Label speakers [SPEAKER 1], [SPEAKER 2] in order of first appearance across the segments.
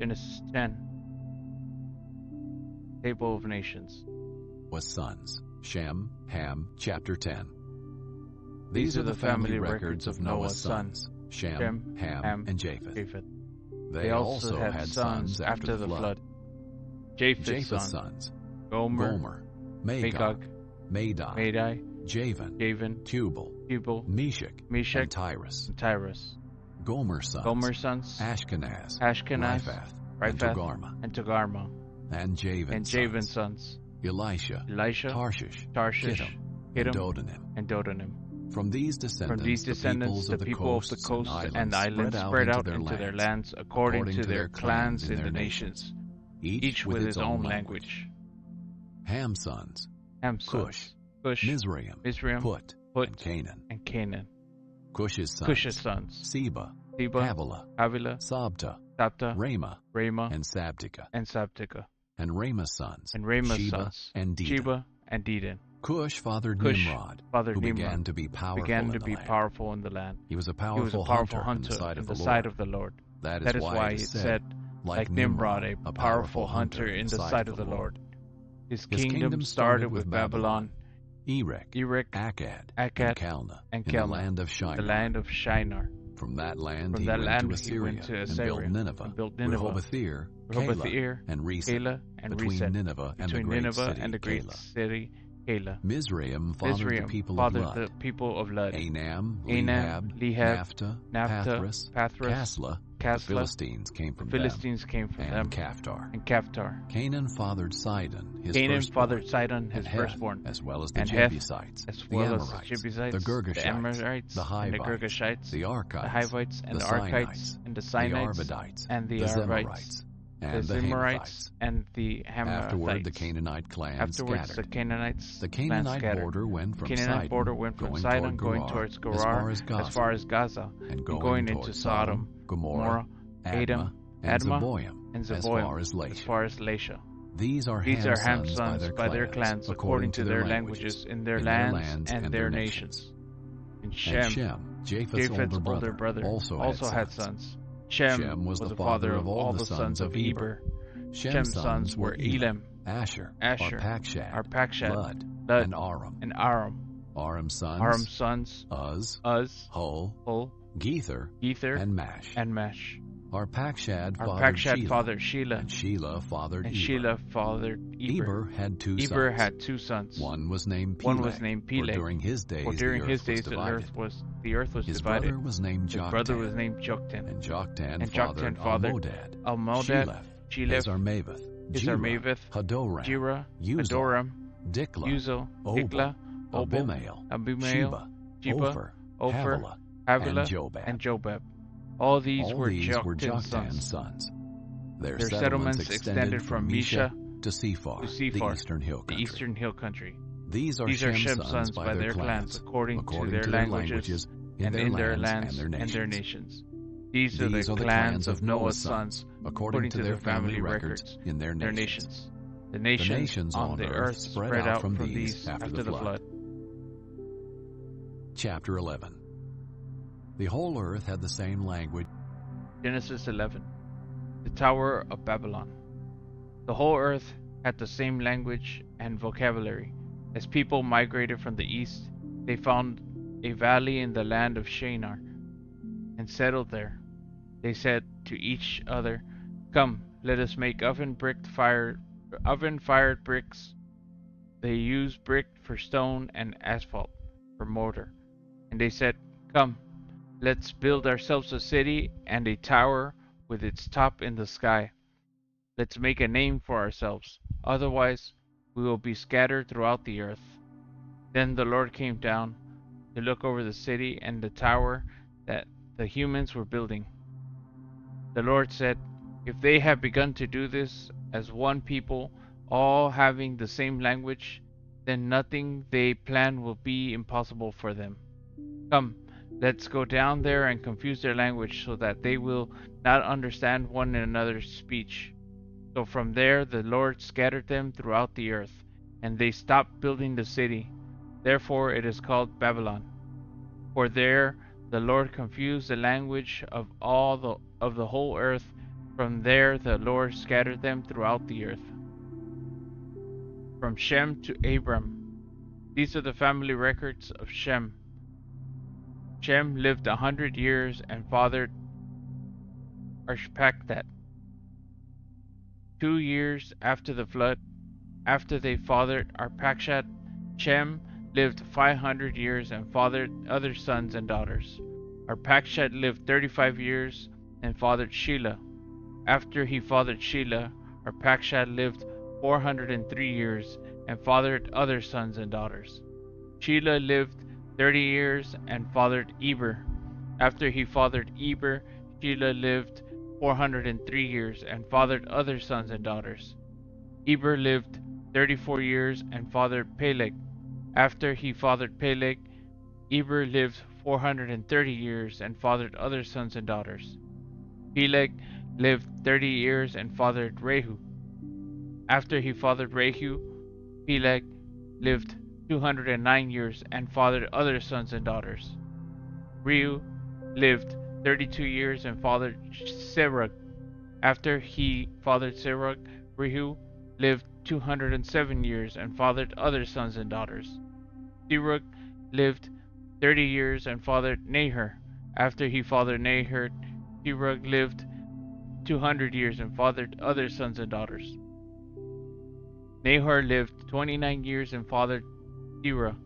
[SPEAKER 1] Genesis 10. Table of Nations.
[SPEAKER 2] Was sons, Shem, Ham, chapter 10.
[SPEAKER 1] These are the family records of Noah's sons,
[SPEAKER 2] Shem, Ham, and Japheth.
[SPEAKER 1] They also had sons after the flood. Japheth's sons, Gomer,
[SPEAKER 2] Magog,
[SPEAKER 1] Madai,
[SPEAKER 2] Javan, Tubal, Meshach,
[SPEAKER 1] and
[SPEAKER 2] Tyrus. Gomer's sons, Ashkenaz, Riphath,
[SPEAKER 1] and Togarmah.
[SPEAKER 2] And
[SPEAKER 1] Javan's sons,
[SPEAKER 2] Elisha, Tarshish,
[SPEAKER 1] Kittim,
[SPEAKER 2] and
[SPEAKER 1] Dodanim.
[SPEAKER 2] From these descendants,
[SPEAKER 1] the people of the coast and islands spread out into their lands according to their clans in the nations, each with his own language.
[SPEAKER 2] Ham's sons,
[SPEAKER 1] Cush,
[SPEAKER 2] Mizraim, Put, and Canaan. Cush's sons, Seba, Havilah, Sabta, Ramah, and Sabtika. And Ramah's sons,
[SPEAKER 1] Sheba and Dedan.
[SPEAKER 2] Cush fathered Nimrod, who began to be powerful in the land. He was a powerful hunter in the sight of the Lord. That is why it said, like Nimrod, a powerful hunter in the sight of the Lord.
[SPEAKER 1] His kingdom started with Babylon,
[SPEAKER 2] Erech, Akkad, and Calneh, in the land of Shinar. From that land he went to Assyria and built Nineveh, Rehoboth-ir, Calah, and Resen, between Nineveh and the great city Calah. Mizraim fathered the people of Lud, Anam, Lehab, Naphtuh, Pathros, the Philistines came from them, and Caphtar. Canaan fathered Sidon, his firstborn, as well as the Jebusites, the Amorites, the Girgashites, the Hivites, the Arkites, and the Arkites,
[SPEAKER 1] and the
[SPEAKER 2] Sinites, the Arvadites,
[SPEAKER 1] and the
[SPEAKER 2] Zemarites, and the Hamavites.
[SPEAKER 1] and the Hamathites.
[SPEAKER 2] Afterward, the Canaanite clans scattered.
[SPEAKER 1] The
[SPEAKER 2] Canaanite border went from Sidon, going towards Gerar, as far as Gaza, and going into Sodom, Gomorrah, Admah, and Zeboim, as far as Lasha. These are Ham's sons by their clans, according to their languages, in their lands and their nations.
[SPEAKER 1] And Shem,
[SPEAKER 2] Japheth's older brother, also had sons.
[SPEAKER 1] Shem was the father of all the sons of Eber.
[SPEAKER 2] Shem's sons were Elam, Asher, Arpachshad, Lud, and Aram. Aram's sons, Uz, Hul, Gether, and Mash. Arpachshad fathered Shelah, and Shelah fathered Eber. Eber had two sons. One was named Peleg, for during his days the earth was divided. His brother was named Joktan, and Joktan fathered Almodad, Sheleph, Hazarmaveth, Hadoram, Diklah, Abimael, Sheba, Ophir, Havilah, and Jobab. All these were Joktan's sons. Their settlements extended from Mesha to Sephar, the eastern hill country. These are Shem's sons by their clans, according to their languages, and in their lands and their nations. These are the clans of Noah's sons, according to their family records, in their nations. The nations on the earth spread out from these after the flood. Chapter 11. The whole earth had the same language.
[SPEAKER 1] Genesis 11. The Tower of Babylon. The whole earth had the same language and vocabulary. As people migrated from the east, they found a valley in the land of Shinar and settled there. They said to each other, "Come, let us make oven-fired bricks." They used brick for stone and asphalt for mortar. And they said, "Come, let's build ourselves a city and a tower with its top in the sky. Let's make a name for ourselves, otherwise we will be scattered throughout the earth." Then the Lord came down to look over the city and the tower that the humans were building. The Lord said, "If they have begun to do this as one people, all having the same language, then nothing they plan will be impossible for them. Come, let's go down there and confuse their language so that they will not understand one another's speech." So from there the Lord scattered them throughout the earth, and they stopped building the city. Therefore it is called Babylon. For there the Lord confused the language of the whole earth, From there the Lord scattered them throughout the earth. From Shem to Abram. These are the family records of Shem. Shem lived 100 years and fathered Arphaxad. 2 years after the flood, after they fathered Arphaxad, Shem lived 500 years and fathered other sons and daughters. Arphaxad lived 35 years and fathered Shelah. After he fathered Shelah, Arphaxad lived 403 years and fathered other sons and daughters. Shelah lived 30 years and fathered Eber. After he fathered Eber, Shelah lived 403 years and fathered other sons and daughters. Eber lived 34 years and fathered Peleg. After he fathered Peleg, Eber lived 430 years and fathered other sons and daughters. Peleg lived 30 years and fathered Rehu. After he fathered Rehu, Peleg lived 209 years and fathered other sons and daughters. Reu lived 32 years and fathered Serug. After he fathered Serug, Rehu lived 207 years and fathered other sons and daughters. Serug lived 30 years and fathered Nahor. After he fathered Nahor, Serug lived 200 years and fathered other sons and daughters. Nahor lived 29 years and fathered Terah.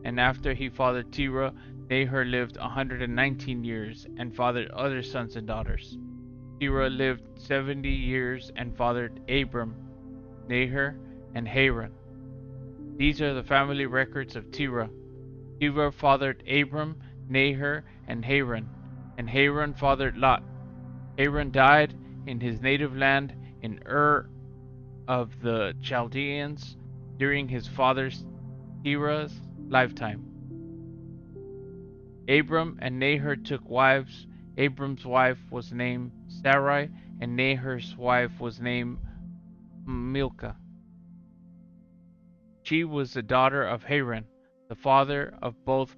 [SPEAKER 1] And after he fathered Terah, Nahor lived 119 years and fathered other sons and daughters. Terah lived 70 years and fathered Abram, Nahor, and Haran. These are the family records of Terah. Terah fathered Abram, Nahor, and Haran fathered Lot. Haran died in his native land in Ur of the Chaldeans during his father Terah's lifetime. Abram and Nahor took wives. Abram's wife was named Sarai, and Nahor's wife was named Milcah. She was the daughter of Haran, the father of both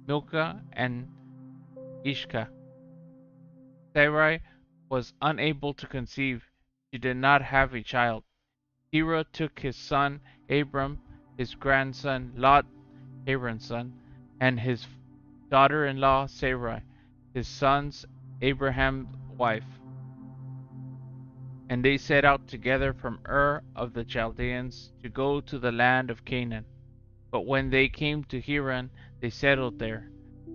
[SPEAKER 1] Milcah and Ishka. Sarai was unable to conceive. She did not have a child. Terah took his son Abram, his grandson Lot, Haran's son, and his daughter-in-law Sarai, his son's Abraham's wife. And they set out together from Ur of the Chaldeans to go to the land of Canaan. But when they came to Haran, they settled there.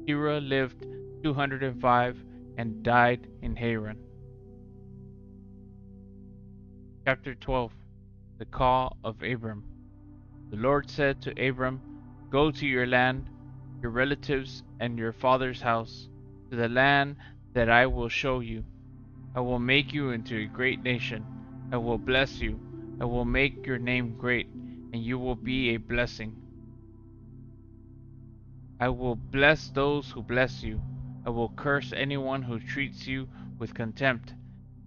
[SPEAKER 1] Terah lived 205 and died in Haran. Chapter 12. The Call of Abram. The Lord said to Abram, "Go to your land, your relatives, and your father's house, to the land that I will show you. I will make you into a great nation. I will bless you. I will make your name great, and you will be a blessing. I will bless those who bless you. I will curse anyone who treats you with contempt,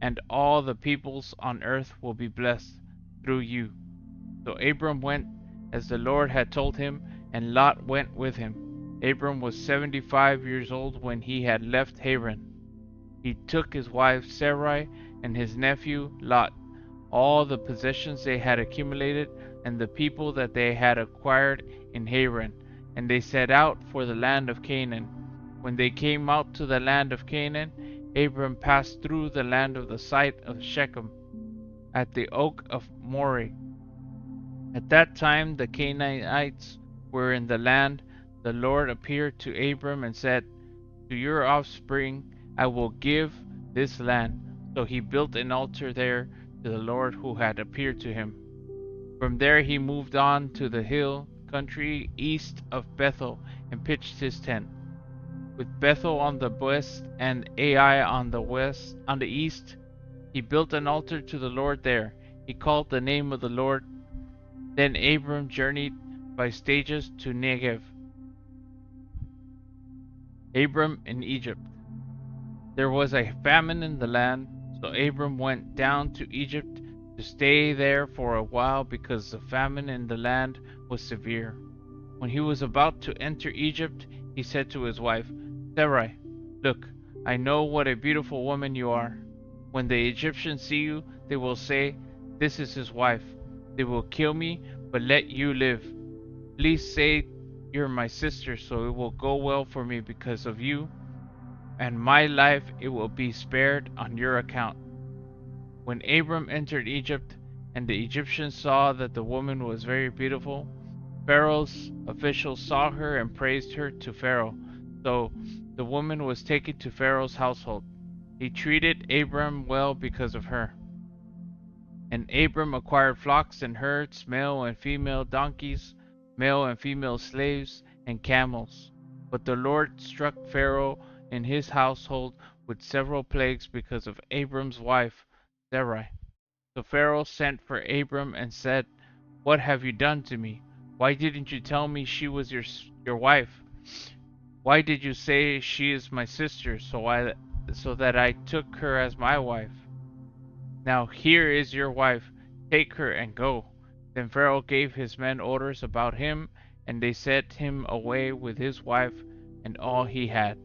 [SPEAKER 1] and all the peoples on earth will be blessed through you." So Abram went as the Lord had told him, and Lot went with him. Abram was 75 years old when he had left Haran. He took his wife Sarai and his nephew Lot, all the possessions they had accumulated, and the people that they had acquired in Haran, and they set out for the land of Canaan. When they came out to the land of Canaan, Abram passed through the land of the site of Shechem, at the oak of Moreh. At that time the Canaanites were in the land. The Lord appeared to Abram and said, "To your offspring I will give this land." So he built an altar there to the Lord who had appeared to him. From there he moved on to the hill country east of Bethel and pitched his tent. With Bethel on the west and Ai on the east, he built an altar to the Lord there. He called the name of the Lord. Then Abram journeyed by stages to Negev. Abram in Egypt. There was a famine in the land, so Abram went down to Egypt to stay there for a while because the famine in the land was severe. When he was about to enter Egypt, he said to his wife, "Sarai, look, I know what a beautiful woman you are." When the Egyptians see you, they will say, 'This is his wife.' They will kill me, but let you live. Please say you're my sister, so it will go well for me because of you, and my life it will be spared on your account." When Abram entered Egypt, and the Egyptians saw that the woman was very beautiful, Pharaoh's officials saw her and praised her to Pharaoh. So the woman was taken to Pharaoh's household. He treated Abram well because of her. And Abram acquired flocks and herds, male and female donkeys, male and female slaves, and camels. But the Lord struck Pharaoh and his household with several plagues because of Abram's wife, Sarai. So Pharaoh sent for Abram and said, "What have you done to me? Why didn't you tell me she was your wife? Why did you say she is my sister, so that I took her as my wife? Now here is your wife, take her and go." Then Pharaoh gave his men orders about him, and they sent him away with his wife and all he had.